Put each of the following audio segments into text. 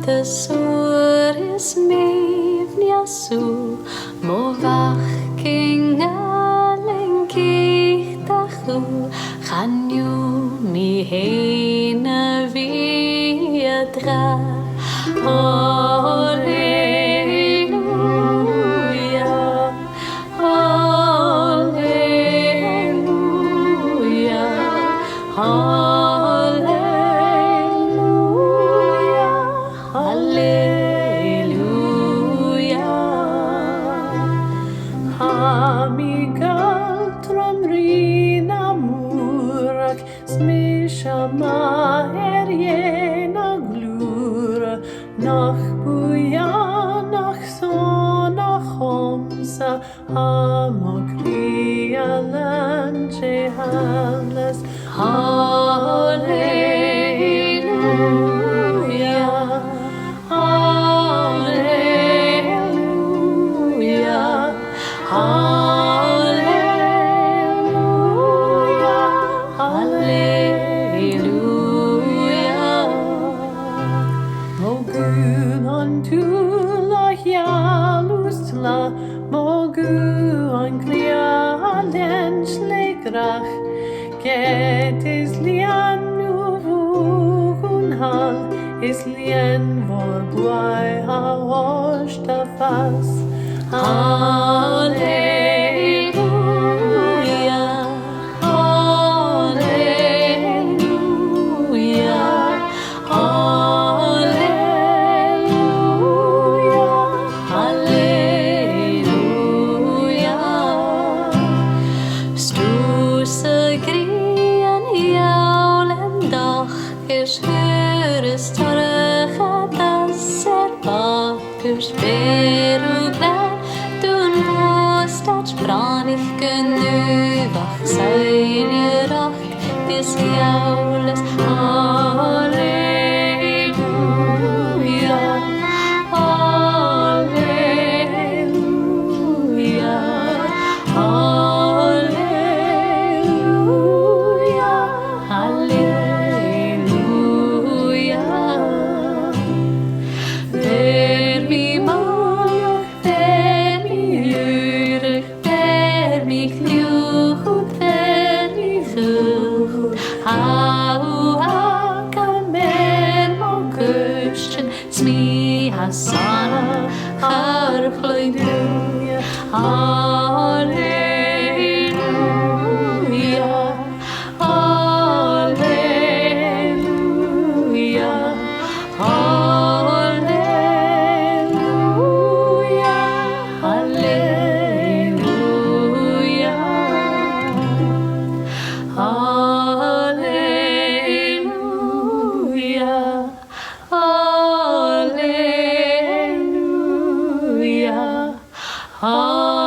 the soor is mevnia su mo vachking allen kichtachu chanyu mi heina viadra Hallelujah Hallelujah Hallelujah Hallelujah Hamigal tramrina murak smishama jena glura nach buja nach so nach homsa hamok bialanche hamles Hallelujah Hallelujah Hallelujah Hallelujah Mogu unto la jalustla Mogu an klia lenschlegrach Get is lian uvun hal is lian vor guai ha hosta fas Hallelujah Hallelujah Hallelujah Hallelujah Stoese grien jaulen dag is høres torge das bakers berugler du nostat spranig genuvach seiljerak bis jaules Halleluja Halleluja Halleluja Halleluja Ver mi mag, ver mi urig, ver mi klucht, ver mi zucht Hau akamer mo kusten smi hasana harfleuduja Halleluja Halleluja Halleluja Halleluja Halleluja Halleluja Halleluja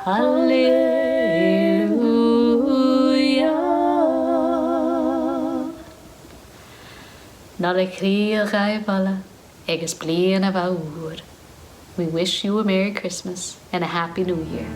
Halleluja Not a clear gaivalla, egus bliana va We wish you a Merry Christmas and a Happy New Year.